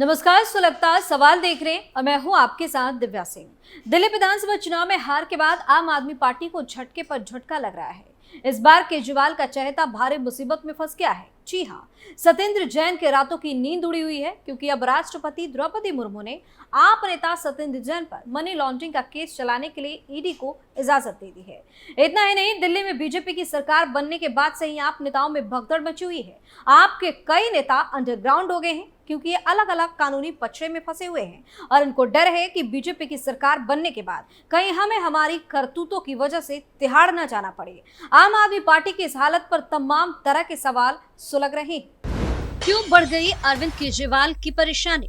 नमस्कार, सुलगता सवाल देख रहे हैं और मैं हूं आपके साथ दिव्या सिंह। दिल्ली विधानसभा चुनाव में हार के बाद आम आदमी पार्टी को झटके पर झटका लग रहा है। इस बार केजरीवाल का चहेता भारी मुसीबत में फंस गया है। जी हां, सत्येंद्र जैन के रातों की नींद उड़ी हुई है, क्योंकि अब राष्ट्रपति द्रौपदी मुर्मू ने आप नेता सत्येंद्र जैन पर मनी लॉन्ड्रिंग का केस चलाने के लिए ईडी को इजाजत दे दी है। इतना ही नहीं, दिल्ली में बीजेपी की सरकार बनने के बाद से ही आप नेताओं में भगदड़ मची हुई है। आपके कई नेता अंडरग्राउंड हो गए हैं, क्योंकि ये अलग अलग कानूनी पचड़े में फंसे हुए हैं और इनको डर है कि बीजेपी की सरकार बनने के बाद कहीं हमें हमारी करतूतों की वजह से तिहाड़ न जाना पड़े। आम आदमी पार्टी की इस हालत पर तमाम तरह के सवाल सुलग रहे हैं। क्यों बढ़ गई अरविंद केजरीवाल की परेशानी?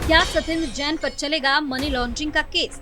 क्या सत्येंद्र जैन पर चलेगा मनी लॉन्ड्रिंग का केस?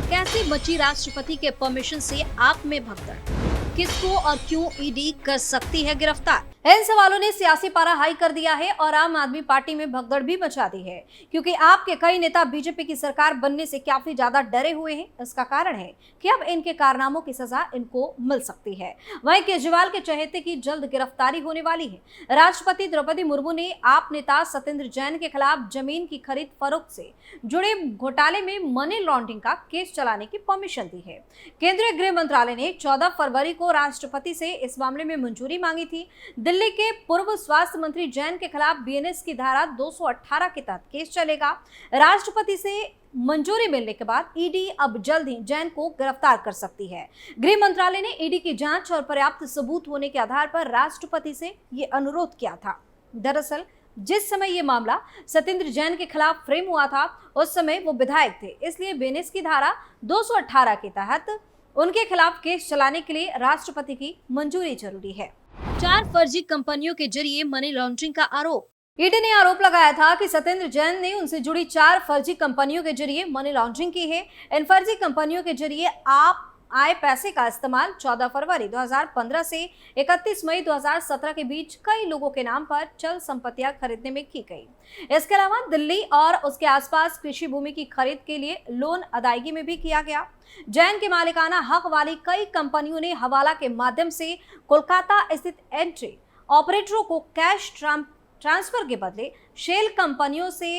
कैसे मची राष्ट्रपति के परमिशन से आप में भगदड़? किसको और क्यों ईडी कर सकती है गिरफ्तार? इन सवालों ने सियासी पारा हाई कर दिया है और आम आदमी पार्टी में भगदड़ भी मचा दी है, क्योंकि आपके कई नेता बीजेपी की सरकार बनने से काफी ज्यादा डरे हुए हैं। इसका कारण है कि अब इनके कारनामों की सजा इनको मिल सकती है। वहीं केजरीवाल के चहेते की जल्द गिरफ्तारी होने वाली है। राष्ट्रपति द्रौपदी मुर्मू ने आप नेता सत्येंद्र जैन के खिलाफ जमीन की खरीद फरोख्त से जुड़े घोटाले में मनी लॉन्ड्रिंग का केस चलाने की परमिशन दी है। केंद्रीय गृह मंत्रालय ने 14 फरवरी को राष्ट्रपति से इस मामले में मंजूरी मांगी थी। दिल्ली के पूर्व स्वास्थ्य मंत्री जैन के खिलाफ बीएनएस की धारा 218 के तहत केस चलेगा। राष्ट्रपति से मंजूरी मिलने के बाद ईडी अब जल्द ही जैन को गिरफ्तार कर सकती है। गृह मंत्रालय ने ईडी की जांच और पर्याप्त सबूत होने के आधार पर राष्ट्रपति से ये अनुरोध किया था। दरअसल जिस समय ये मामला सत्येंद्र जैन के खिलाफ फ्रेम हुआ था, उस समय वो विधायक थे, इसलिए बीएनएस की धारा 218 के तहत उनके खिलाफ केस चलाने के लिए राष्ट्रपति की मंजूरी जरूरी है। 4 फर्जी कंपनियों के जरिए मनी लॉन्ड्रिंग का आरोप। ईडी ने आरोप लगाया था कि सत्येंद्र जैन ने उनसे जुड़ी 4 फर्जी कंपनियों के जरिए मनी लॉन्ड्रिंग की है। इन फर्जी कंपनियों के जरिए आप आए पैसे का इस्तेमाल 14 फरवरी 2015 से 31 मई 2017 के बीच कई लोगों के नाम पर चल संपत्तियां खरीदने में की गई। इसके अलावा दिल्ली और उसके आसपास कृषि भूमि की खरीद के लिए लोन अदायगी में भी किया गया। जैन के मालिकाना हक वाली कई कंपनियों ने हवाला के माध्यम से कोलकाता स्थित एंट्री ऑपरेटरों को कैश ट्रांसफर के बदले शेल कंपनियों से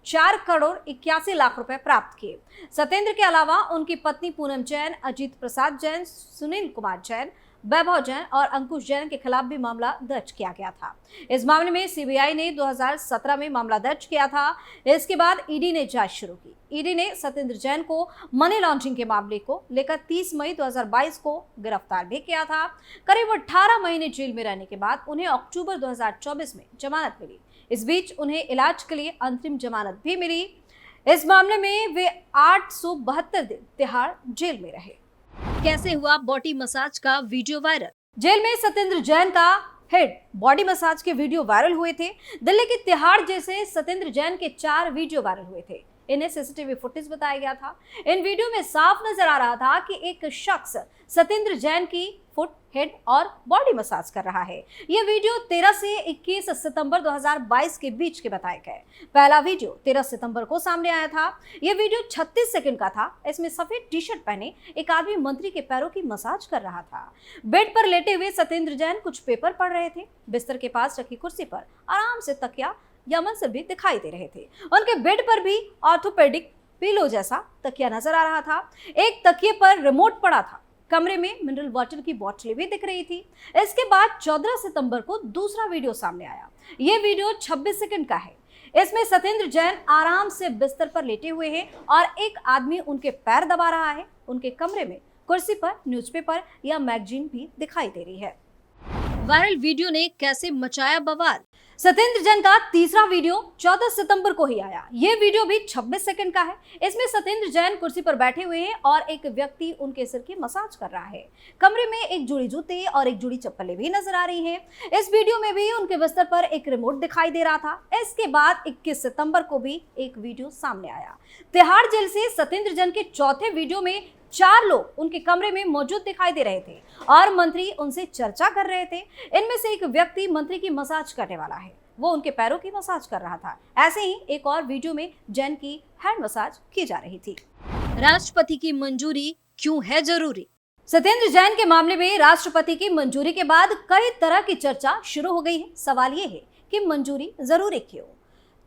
4 करोड़ 81 लाख रुपए प्राप्त किए। सत्येंद्र के अलावा उनकी पत्नी पूनम जैन, अजीत प्रसाद जैन, सुनील कुमार जैन, वैभव जैन और अंकुश जैन के खिलाफ भी मामला दर्ज किया गया था। इस मामले में सीबीआई ने 2017 में मामला दर्ज किया था। इसके बाद ईडी ने जांच शुरू की। ईडी ने सत्येंद्र जैन को मनी लॉन्ड्रिंग के मामले को लेकर 30 मई 2022 को गिरफ्तार भी किया था। करीब 18 महीने जेल में रहने के बाद उन्हें अक्टूबर 2024 में जमानत मिली। इस बीच उन्हें इलाज के लिए अंतरिम जमानत भी मिली। इस मामले में वे 872 दिन तिहाड़ जेल में रहे। कैसे हुआ बॉडी मसाज का वीडियो वायरल? जेल में सत्येंद्र जैन का हेड बॉडी मसाज के वीडियो वायरल हुए थे। दिल्ली के तिहाड़ जैसे सत्येंद्र जैन के 4 वीडियो वायरल हुए थे। इन्हें सीसीटीवी फुटेज बताया गया था। इन वीडियो में साफ नजर आ रहा था कि एक शख्स सत्येंद्र जैन की फुट, हेड और बॉडी मसाज कर रहा है। ये वीडियो 13 से 21 सितंबर 2022 के बीच के बताए गए। पहला वीडियो 13 सितंबर को सामने आया था। यह वीडियो 36 सेकंड का था। इसमें सफेद टी शर्ट पहने एक आदमी मंत्री के पैरों की मसाज कर रहा था। बेड पर लेटे हुए सत्येंद्र जैन कुछ पेपर पढ़ रहे थे। बिस्तर के पास रखी कुर्सी पर आराम से तकिया या मंसर भी दिखाई दे रहे थे। उनके बेड पर भी ऑर्थोपेडिक पिलो जैसा तकिया नजर आ रहा था। एक तकिए पर रिमोट पड़ा था। कमरे में मिनरल वाटर की बोतलें भी दिख रही थी। इसके बाद 14 सितंबर को दूसरा वीडियो सामने आया। यह वीडियो 26 सेकंड का है। इसमें सत्येंद्र जैन आराम से बिस्तर पर लेटे हुए हैं और एक आदमी उनके पैर दबा रहा है। उनके कमरे में कुर्सी पर न्यूज़पेपर या मैगजीन भी दिखाई दे रही है। वायरल वीडियो ने कैसे मचाया बवाल? सत्येंद्र जैन का तीसरा वीडियो 14 सितंबर को ही आया। ये वीडियो भी 26 सेकंड का है। इसमें सत्येंद्र जैन कुर्सी पर बैठे हुए हैं और एक व्यक्ति उनके सिर की मसाज कर रहा है। कमरे में एक जोड़ी जूते और एक जोड़ी चप्पलें भी नजर आ रही हैं। इस वीडियो में भी उनके बिस्तर पर एक रिमोट दिखाई दे रहा था। इसके बाद 21 सितंबर को भी एक वीडियो सामने आया। तिहाड़ जेल से सत्येंद्र जैन के चौथे वीडियो में 4 लोग उनके कमरे में मौजूद दिखाई दे रहे थे और मंत्री उनसे चर्चा कर रहे थे। इनमें से एक व्यक्ति मंत्री की मसाज करने वाला है। वो उनके पैरों की मसाज कर रहा था। ऐसे ही एक और वीडियो में जैन की हैंड मसाज की जा रही थी। राष्ट्रपति की मंजूरी क्यों है जरूरी? सत्येंद्र जैन के मामले में राष्ट्रपति की मंजूरी के बाद कई तरह की चर्चा शुरू हो गई है। सवाल ये है कि मंजूरी जरूरी क्यों?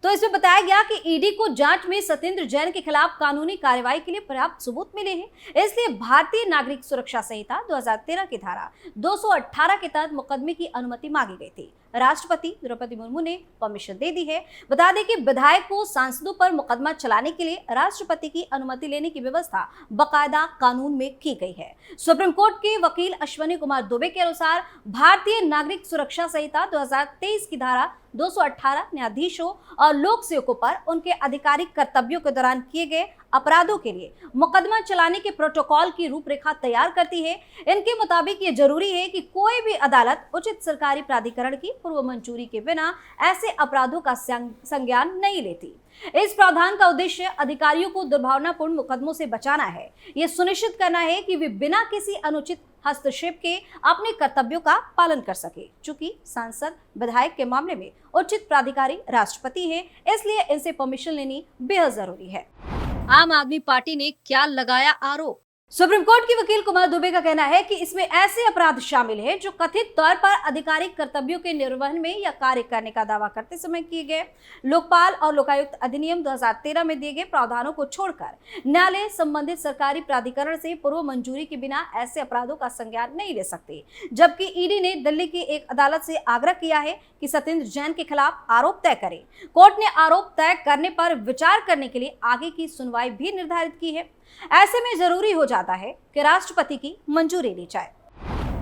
तो इसमें बताया गया कि ईडी को जांच में सत्येंद्र जैन के खिलाफ कानूनी कार्रवाई के लिए पर्याप्त सबूत मिले हैं, इसलिए भारतीय नागरिक सुरक्षा संहिता 2013 की धारा 218 के तहत मुकदमे की अनुमति मांगी गई थी। राष्ट्रपति द्रौपदी मुर्मू ने परमिशन दे दी है। बता दें कि विधायकों सांसदों पर मुकदमा चलाने के लिए राष्ट्रपति की अनुमति लेने की व्यवस्था बकायदा कानून में की गई है। सुप्रीम कोर्ट के वकील अश्विनी कुमार दुबे के अनुसार भारतीय नागरिक सुरक्षा संहिता 2023 की धारा 218 न्यायाधीशों और लोक सेवकों पर उनके आधिकारिक कर्तव्यों के दौरान किए गए अपराधों के लिए मुकदमा चलाने के प्रोटोकॉल की रूपरेखा तैयार करती है। इनके मुताबिक ये जरूरी है कि कोई भी अदालत उचित सरकारी प्राधिकरण की पूर्व मंजूरी के बिना ऐसे अपराधों का संज्ञान नहीं लेती। इस प्रावधान का उद्देश्य अधिकारियों को दुर्भावनापूर्ण मुकदमों से बचाना है। यह सुनिश्चित करना है कि वे बिना किसी अनुचित हस्तक्षेप के अपने कर्तव्यों का पालन कर सके। चूंकि सांसद विधायक के मामले में उचित प्राधिकारी राष्ट्रपति है, इसलिए इनसे परमिशन लेनी बेहद जरूरी है। आम आदमी पार्टी ने क्या लगाया आरोप? सुप्रीम कोर्ट के वकील कुमार दुबे का कहना है कि इसमें ऐसे अपराध शामिल हैं जो कथित तौर पर आधिकारिक कर्तव्यों के निर्वहन में या कार्य करने का दावा करते समय किए गए। लोकपाल और लोकायुक्त अधिनियम 2013 में दिए गए प्रावधानों को छोड़कर न्यायालय संबंधित सरकारी प्राधिकरण से पूर्व मंजूरी के बिना ऐसे अपराधों का संज्ञान नहीं ले सकते। जबकि ईडी ने दिल्ली की एक अदालत से आग्रह किया है कि सत्येंद्र जैन के खिलाफ आरोप तय करे। कोर्ट ने आरोप तय करने पर विचार करने के लिए आगे की सुनवाई भी निर्धारित की है। ऐसे में जरूरी हो जाता है कि राष्ट्रपति की मंजूरी ली जाए।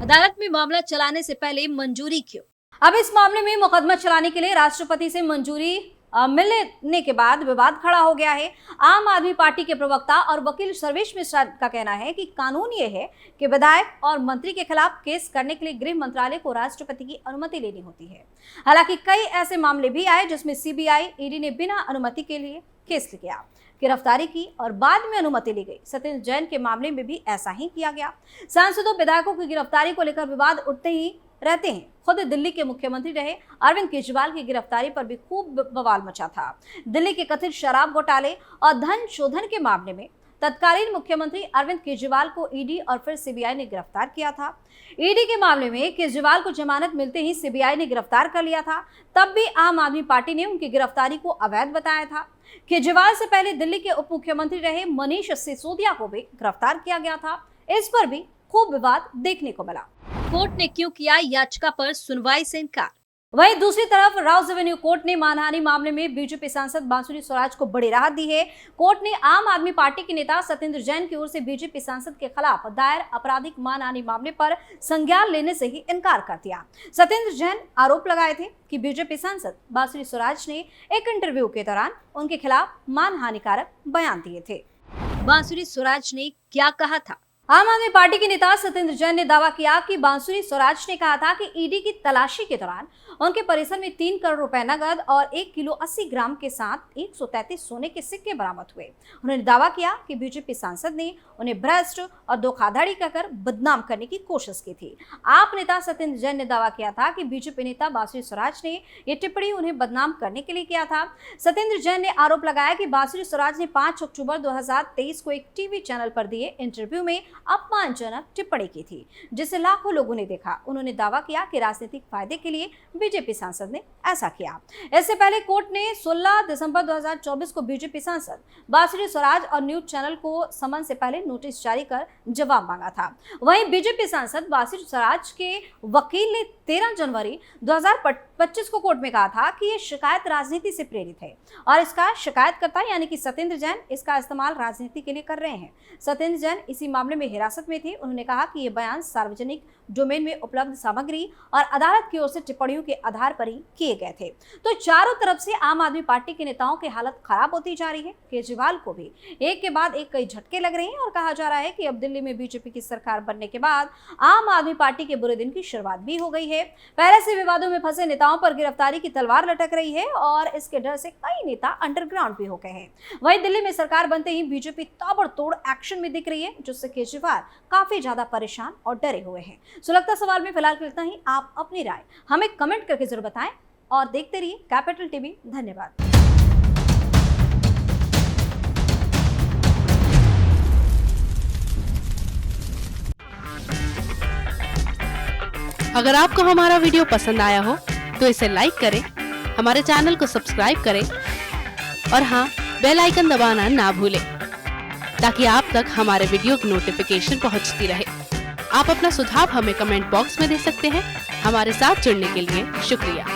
अदालत में मामला चलाने से पहले मंजूरी क्यों? अब इस मामले में मुकदमा चलाने के लिए राष्ट्रपति से मंजूरी मिलने के बाद विवाद खड़ा हो गया है। आम आदमी पार्टी के प्रवक्ता और वकील सर्वेश मिश्रा का कहना है कि कानून ये है कि विधायक और मंत्री के खिलाफ केस करने के लिए गृह मंत्रालय को राष्ट्रपति की अनुमति लेनी होती है। हालांकि कई ऐसे मामले भी आए जिसमें सीबीआई, ईडी ने बिना अनुमति के लिए केस किया, गिरफ्तारी की और बाद में अनुमति ली गई। सत्येंद्र जैन के मामले में भी ऐसा ही किया गया। सांसदों, विधायकों की गिरफ्तारी को लेकर विवाद उठते ही रहते हैं। खुद दिल्ली के मुख्यमंत्री रहे अरविंद केजरीवाल की गिरफ्तारी पर भी खूब बवाल मचा था। दिल्ली के कथित शराब घोटाले और धन शोधन के मामले में तत्कालीन मुख्यमंत्री अरविंद केजरीवाल को ईडी और फिर सीबीआई ने गिरफ्तार किया था। ईडी के मामले में केजरीवाल को जमानत मिलते ही सीबीआई ने गिरफ्तार कर लिया था। तब भी आम आदमी पार्टी ने उनकी गिरफ्तारी को अवैध बताया था। केजरीवाल से पहले दिल्ली के उप मुख्यमंत्री रहे मनीष सिसोदिया को भी गिरफ्तार किया गया था। इस पर भी खूब विवाद देखने को मिला। कोर्ट ने क्यों किया याचिका पर सुनवाई से इनकार? वहीं दूसरी तरफ राउस एवेन्यू कोर्ट ने मानहानि मामले में बीजेपी सांसद बांसुरी स्वराज को बड़ी राहत दी है। कोर्ट ने आम आदमी पार्टी के नेता सत्येंद्र जैन की ओर से बीजेपी सांसद के खिलाफ दायर आपराधिक मानहानि मामले पर संज्ञान लेने से ही इनकार कर दिया। सत्येंद्र जैन आरोप लगाए थे कि बीजेपी सांसद बांसुरी स्वराज ने एक इंटरव्यू के दौरान उनके खिलाफ मानहानिकारक बयान दिए थे। बांसुरी स्वराज ने क्या कहा था? आम आदमी पार्टी के नेता सत्येंद्र जैन ने दावा किया कि बांसुरी स्वराज ने कहा था कि ईडी की तलाशी के दौरान उनके परिसर में 3 करोड़ रुपए नगद और 1 किलो 80 ग्राम के साथ 133 सोने के सिक्के बरामद हुए। उन्होंने दावा किया कि बीजेपी सांसद ने उन्हें भ्रष्ट और धोखाधड़ी कहकर बदनाम करने की कोशिश की थी। आप नेता सत्येंद्र जैन ने दावा किया था कि बीजेपी नेता बांसुरी स्वराज ने यह टिप्पणी उन्हें बदनाम करने के लिए किया था। सत्येंद्र जैन ने आरोप लगाया कि बांसुरी स्वराज ने 5 अक्टूबर 2023 को एक टीवी चैनल पर दिए इंटरव्यू में अपमानजनक टिप्पणी की थी, जिसे लाखों लोगों ने देखा। उन्होंने दावा किया कि राजनीतिक फायदे के लिए बीजेपी सांसद ने ऐसा किया। इससे पहले कोर्ट ने 16 दिसंबर 2024 को बीजेपी सांसद बांसुरी स्वराज और न्यूज चैनल को समन से पहले नोटिस जारी कर जवाब मांगा था। वहीं बीजेपी सांसद बांसुरी स्वराज के वकील ने 13 जनवरी 2025 को कोर्ट में कहा था कि यह शिकायत राजनीति से प्रेरित है और इसका शिकायतकर्ता यानी कि सत्येंद्र जैन इसका इस्तेमाल राजनीति के लिए कर रहे हैं। सत्येंद्र जैन इसी मामले में हिरासत में थे। उन्होंने कहा कि यह बयान सार्वजनिक डोमेन में उपलब्ध सामग्री और अदालत की ओर से टिप्पणियों के आधार पर ही किए गए थे। तो चारों तरफ से आम आदमी पार्टी के नेताओं की हालत खराब होती जा रही है। केजरीवाल को भी एक के बाद एक कई झटके लग रहे हैं और कहा जा रहा है कि अब दिल्ली में बीजेपी की सरकार बनने के बाद आम आदमी पार्टी के बुरे दिन की शुरुआत भी हो गई है। पहले से विवादों में फंसे नेताओं पर गिरफ्तारी की तलवार लटक रही है और इसके डर से कई नेता अंडरग्राउंड भी हो गए हैं। वहीं दिल्ली में सरकार बनते ही बीजेपी ताबड़तोड़ एक्शन में दिख रही है, जिससे केजरीवाल काफी ज्यादा परेशान और डरे हुए हैं। सुलगता सवाल में फिलहाल इतना ही। आप अपनी राय हमें कमेंट करके जरूर बताएं और देखते रहिए कैपिटल टीवी। धन्यवाद। अगर आपको हमारा वीडियो पसंद आया हो तो इसे लाइक करें, हमारे चैनल को सब्सक्राइब करें और हाँ, बेल आइकन दबाना ना भूलें ताकि आप तक हमारे वीडियो की नोटिफिकेशन पहुंचती रहे। आप अपना सुझाव हमें कमेंट बॉक्स में दे सकते हैं। हमारे साथ जुड़ने के लिए शुक्रिया।